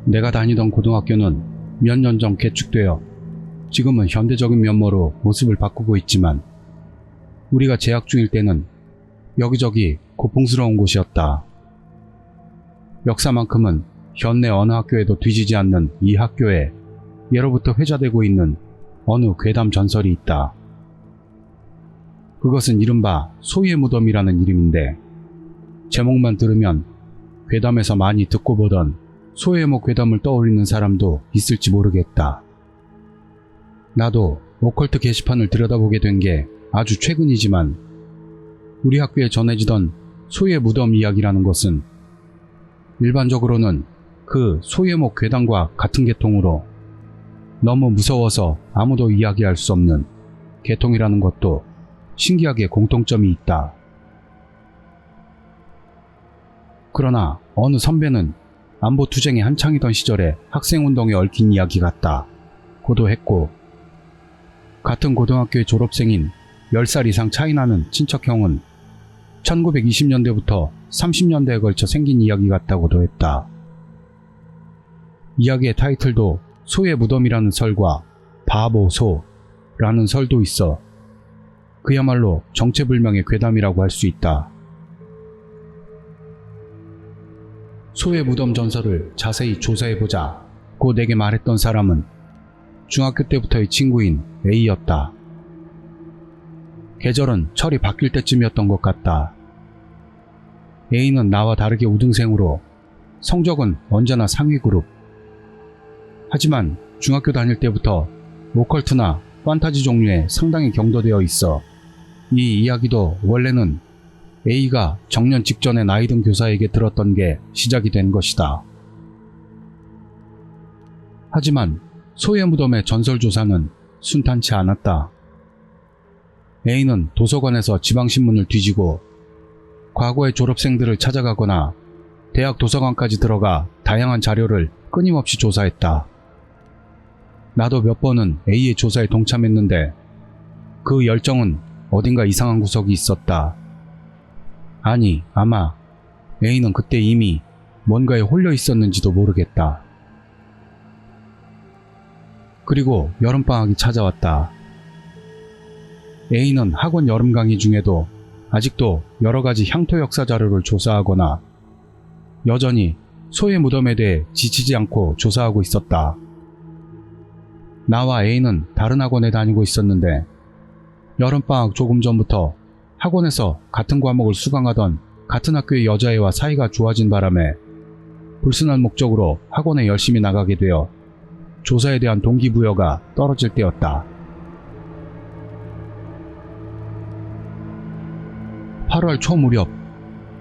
내가 다니던 고등학교는 몇 년 전 개축되어 지금은 현대적인 면모로 모습을 바꾸고 있지만 우리가 재학 중일 때는 여기저기 고풍스러운 곳이었다. 역사만큼은 현내 어느 학교에도 뒤지지 않는 이 학교에 예로부터 회자되고 있는 어느 괴담 전설이 있다. 그것은 이른바 소희의 무덤이라는 이름인데 제목만 들으면 괴담에서 많이 듣고 보던 소혜모 괴담을 떠올리는 사람도 있을지 모르겠다. 나도 오컬트 게시판을 들여다보게 된 게 아주 최근이지만 우리 학교에 전해지던 소희의 무덤 이야기라는 것은 일반적으로는 그 소혜모 괴담과 같은 계통으로 너무 무서워서 아무도 이야기할 수 없는 계통이라는 것도 신기하게 공통점이 있다. 그러나 어느 선배는 안보투쟁이 한창이던 시절에 학생운동에 얽힌 이야기 같다 고도 했고, 같은 고등학교의 졸업생인 10살 이상 차이나는 친척형은 1920년대부터 30년대에 걸쳐 생긴 이야기 같다고도 했다. 이야기의 타이틀도 소의 무덤이라는 설과 바보소라는 설도 있어 그야말로 정체불명의 괴담이라고 할 수 있다. 소의 무덤 전설을 자세히 조사해보자 고 내게 말했던 사람은 중학교 때부터의 친구인 A였다. 계절은 철이 바뀔 때쯤이었던 것 같다. A는 나와 다르게 우등생으로 성적은 언제나 상위 그룹. 하지만 중학교 다닐 때부터 오컬트나 판타지 종류에 상당히 경도되어 있어 이 이야기도 원래는 A가 정년 직전에 나이든 교사에게 들었던 게 시작이 된 것이다. 하지만 소의 무덤의 전설조사는 순탄치 않았다. A는 도서관에서 지방신문을 뒤지고 과거의 졸업생들을 찾아가거나 대학 도서관까지 들어가 다양한 자료를 끊임없이 조사했다. 나도 몇 번은 A의 조사에 동참했는데 그 열정은 어딘가 이상한 구석이 있었다. 아니, 아마 A는 그때 이미 뭔가에 홀려 있었는지도 모르겠다. 그리고 여름방학이 찾아왔다. A는 학원 여름 강의 중에도 아직도 여러가지 향토 역사 자료를 조사하거나 여전히 소의 무덤에 대해 지치지 않고 조사하고 있었다. 나와 A는 다른 학원에 다니고 있었는데 여름방학 조금 전부터 학원에서 같은 과목을 수강하던 같은 학교의 여자애와 사이가 좋아진 바람에 불순한 목적으로 학원에 열심히 나가게 되어 조사에 대한 동기부여가 떨어질 때였다. 8월 초 무렵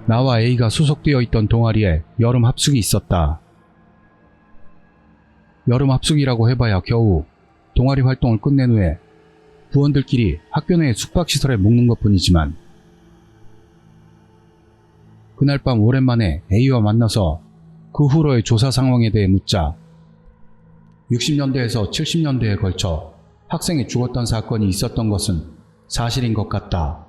나와 A가 소속되어 있던 동아리에 여름 합숙이 있었다. 여름 합숙이라고 해봐야 겨우 동아리 활동을 끝낸 후에 부원들끼리 학교 내 숙박시설에 묵는 것뿐이지만 그날 밤 오랜만에 A와 만나서 그 후로의 조사 상황에 대해 묻자 60년대에서 70년대에 걸쳐 학생이 죽었던 사건이 있었던 것은 사실인 것 같다.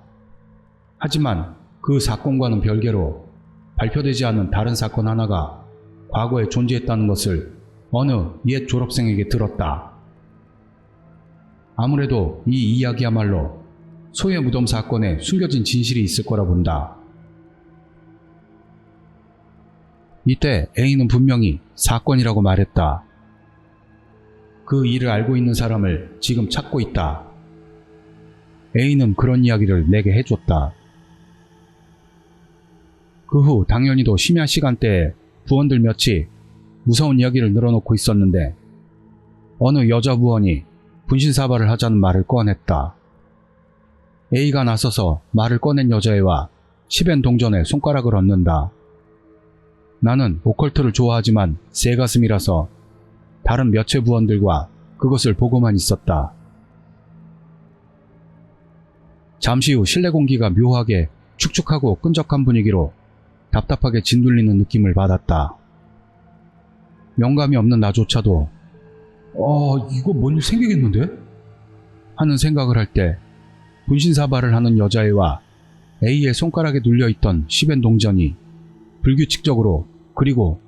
하지만 그 사건과는 별개로 발표되지 않은 다른 사건 하나가 과거에 존재했다는 것을 어느 옛 졸업생에게 들었다. 아무래도 이 이야기야말로 소의 무덤 사건에 숨겨진 진실이 있을 거라 본다. 이때 A는 분명히 사건이라고 말했다. 그 일을 알고 있는 사람을 지금 찾고 있다. A는 그런 이야기를 내게 해줬다. 그 후 당연히도 심야 시간대에 부원들 몇이 무서운 이야기를 늘어놓고 있었는데 어느 여자 부원이 분신사발을 하자는 말을 꺼냈다. A가 나서서 말을 꺼낸 여자애와 10엔 동전에 손가락을 얹는다. 나는 오컬트를 좋아하지만 새가슴이라서 다른 몇체 부원들과 그것을 보고만 있었다. 잠시 후 실내 공기가 묘하게 축축하고 끈적한 분위기로 답답하게 짓눌리는 느낌을 받았다. 영감이 없는 나조차도 이거 뭔 일 생기겠는데? 하는 생각을 할 때 분신사발을 하는 여자애와 A의 손가락에 눌려있던 10엔 동전이 불규칙적으로 그리고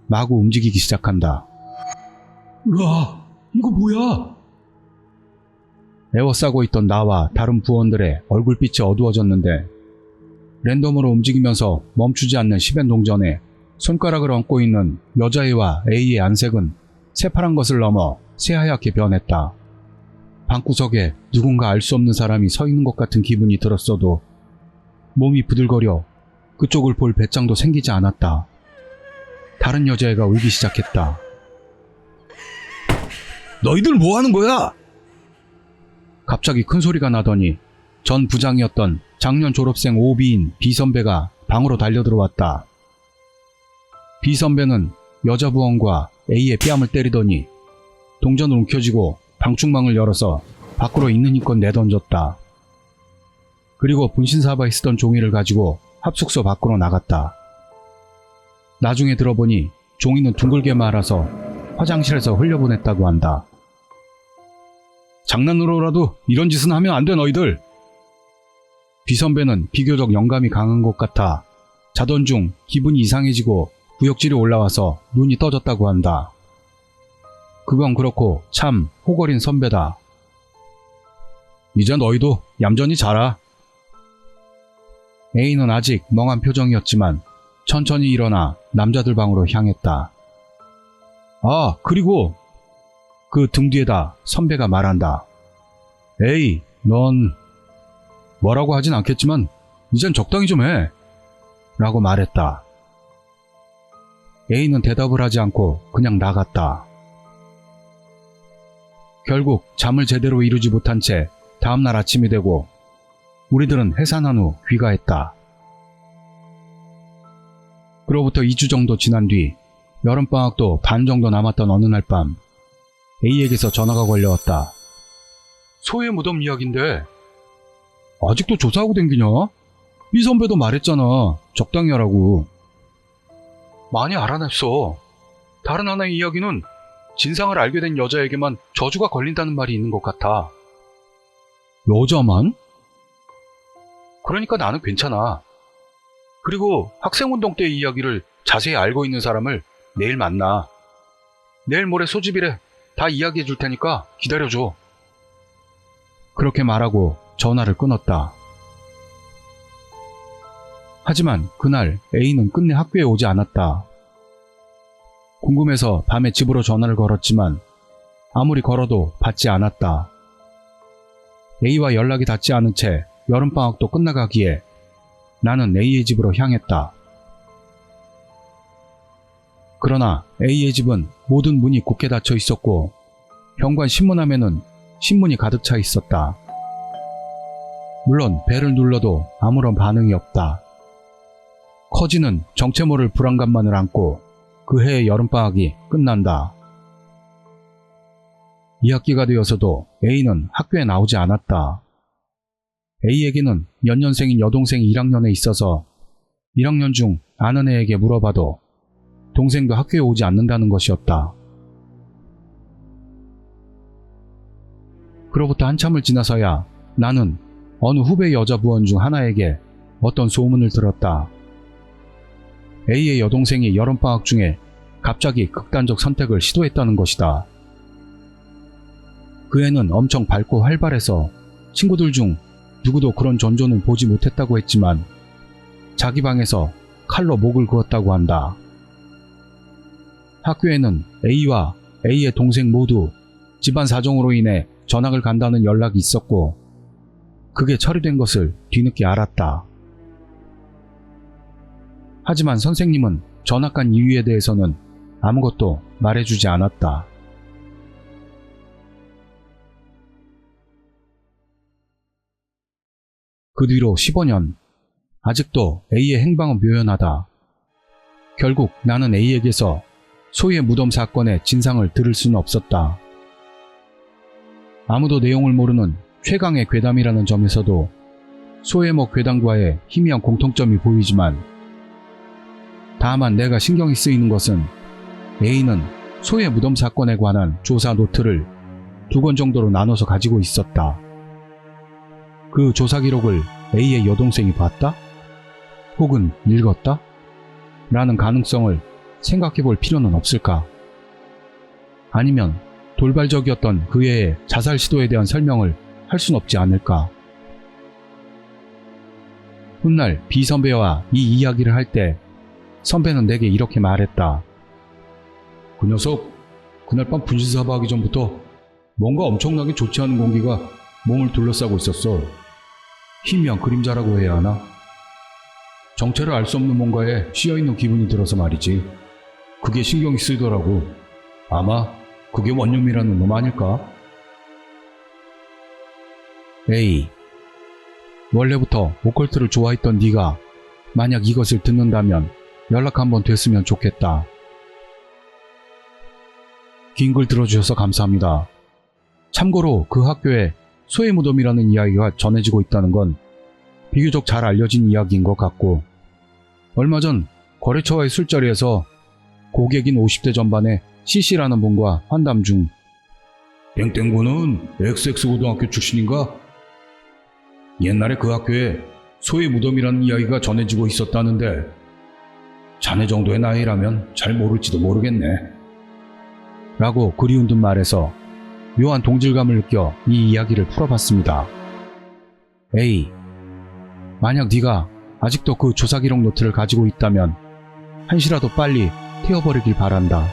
마구 움직이기 시작한다. 으아, 이거 뭐야? 에워싸고 있던 나와 다른 부원들의 얼굴빛이 어두워졌는데 랜덤으로 움직이면서 멈추지 않는 시벤 동전에 손가락을 얹고 있는 여자애와 A의 안색은 새파란 것을 넘어 새하얗게 변했다. 방구석에 누군가 알 수 없는 사람이 서 있는 것 같은 기분이 들었어도 몸이 부들거려 그쪽을 볼 배짱도 생기지 않았다. 다른 여자애가 울기 시작했다. 너희들 뭐 하는 거야? 갑자기 큰 소리가 나더니 전 부장이었던 작년 졸업생 OB인 B 선배가 방으로 달려들어왔다. B 선배는 여자 부원과 A의 뺨을 때리더니 동전을 움켜쥐고 방충망을 열어서 밖으로 있는 힘껏 내던졌다. 그리고 분신사바에 쓰던 종이를 가지고 합숙소 밖으로 나갔다. 나중에 들어보니 종이는 둥글게 말아서 화장실에서 흘려보냈다고 한다. 장난으로라도 이런 짓은 하면 안 돼 너희들. B 선배는 비교적 영감이 강한 것 같아 자던 중 기분이 이상해지고 구역질이 올라와서 눈이 떠졌다고 한다. 그건 그렇고 참 호걸인 선배다. 이제 너희도 얌전히 자라. A는 아직 멍한 표정이었지만 천천히 일어나 남자들 방으로 향했다. 아, 그리고 그 등 뒤에다 선배가 말한다. 에이, 넌 뭐라고 하진 않겠지만 이젠 적당히 좀 해. 라고 말했다. A는 대답을 하지 않고 그냥 나갔다. 결국 잠을 제대로 이루지 못한 채 다음날 아침이 되고 우리들은 해산한 후 귀가했다. 그로부터 2주 정도 지난 뒤 여름방학도 반 정도 남았던 어느 날 밤 A에게서 전화가 걸려왔다. 소의 무덤 이야기인데 아직도 조사하고 댕기냐? B 선배도 말했잖아. 적당히 하라고. 많이 알아냈어. 다른 하나의 이야기는 진상을 알게 된 여자에게만 저주가 걸린다는 말이 있는 것 같아. 여자만? 그러니까 나는 괜찮아. 그리고 학생운동 때의 이야기를 자세히 알고 있는 사람을 내일 만나. 내일 모레 소집일에 다 이야기해 줄 테니까 기다려줘. 그렇게 말하고 전화를 끊었다. 하지만 그날 A는 끝내 학교에 오지 않았다. 궁금해서 밤에 집으로 전화를 걸었지만 아무리 걸어도 받지 않았다. A와 연락이 닿지 않은 채 여름방학도 끝나가기에 나는 A의 집으로 향했다. 그러나 A의 집은 모든 문이 굳게 닫혀 있었고 현관 신문함에는 신문이 가득 차 있었다. 물론 벨을 눌러도 아무런 반응이 없다. 커지는 정체 모를 불안감만을 안고 그 해의 여름방학이 끝난다. 2학기가 되어서도 A는 학교에 나오지 않았다. A에게는 연년생인 여동생이 1학년에 있어서 1학년 중 아는 애에게 물어봐도 동생도 학교에 오지 않는다는 것이었다. 그로부터 한참을 지나서야 나는 어느 후배 여자 부원 중 하나에게 어떤 소문을 들었다. A의 여동생이 여름방학 중에 갑자기 극단적 선택을 시도했다는 것이다. 그 애는 엄청 밝고 활발해서 친구들 중 누구도 그런 전조는 보지 못했다고 했지만 자기 방에서 칼로 목을 그었다고 한다. 학교에는 A와 A의 동생 모두 집안 사정으로 인해 전학을 간다는 연락이 있었고 그게 처리된 것을 뒤늦게 알았다. 하지만 선생님은 전학 간 이유에 대해서는 아무것도 말해주지 않았다. 그 뒤로 15년, 아직도 A의 행방은 묘연하다. 결국 나는 A에게서 소의 무덤 사건의 진상을 들을 수는 없었다. 아무도 내용을 모르는 최강의 괴담이라는 점에서도 소해목 괴담과의 희미한 공통점이 보이지만 다만 내가 신경이 쓰이는 것은 A는 소의 무덤 사건에 관한 조사 노트를 2권 정도로 나눠서 가지고 있었다. 그 조사 기록을 A의 여동생이 봤다? 혹은 읽었다? 라는 가능성을 생각해 볼 필요는 없을까? 아니면 돌발적이었던 그의 자살 시도에 대한 설명을 할 순 없지 않을까? 훗날 B 선배와 이 이야기를 할 때 선배는 내게 이렇게 말했다. 그 녀석, 그날 밤 분신사바하기 전부터 뭔가 엄청나게 좋지 않은 공기가 몸을 둘러싸고 있었어. 희미한 그림자라고 해야 하나? 정체를 알 수 없는 뭔가에 씌어있는 기분이 들어서 말이지. 그게 신경이 쓰이더라고. 아마 그게 원룸이라는 놈 아닐까? 에이, 원래부터 오컬트를 좋아했던 네가 만약 이것을 듣는다면 연락 한번 됐으면 좋겠다. 긴 글 들어주셔서 감사합니다. 참고로 그 학교에 소의 무덤이라는 이야기가 전해지고 있다는 건 비교적 잘 알려진 이야기인 것 같고, 얼마 전 거래처와의 술자리에서 고객인 50대 전반의 CC라는 분과 환담 중 땡땡군은 XX고등학교 출신인가? 옛날에 그 학교에 소의 무덤이라는 이야기가 전해지고 있었다는데 자네 정도의 나이라면 잘 모를지도 모르겠네. 라고 그리운 듯 말해서 묘한 동질감을 느껴 이 이야기를 풀어봤습니다. 에이, 만약 네가 아직도 그 조사기록 노트를 가지고 있다면 한시라도 빨리 태워버리길 바란다.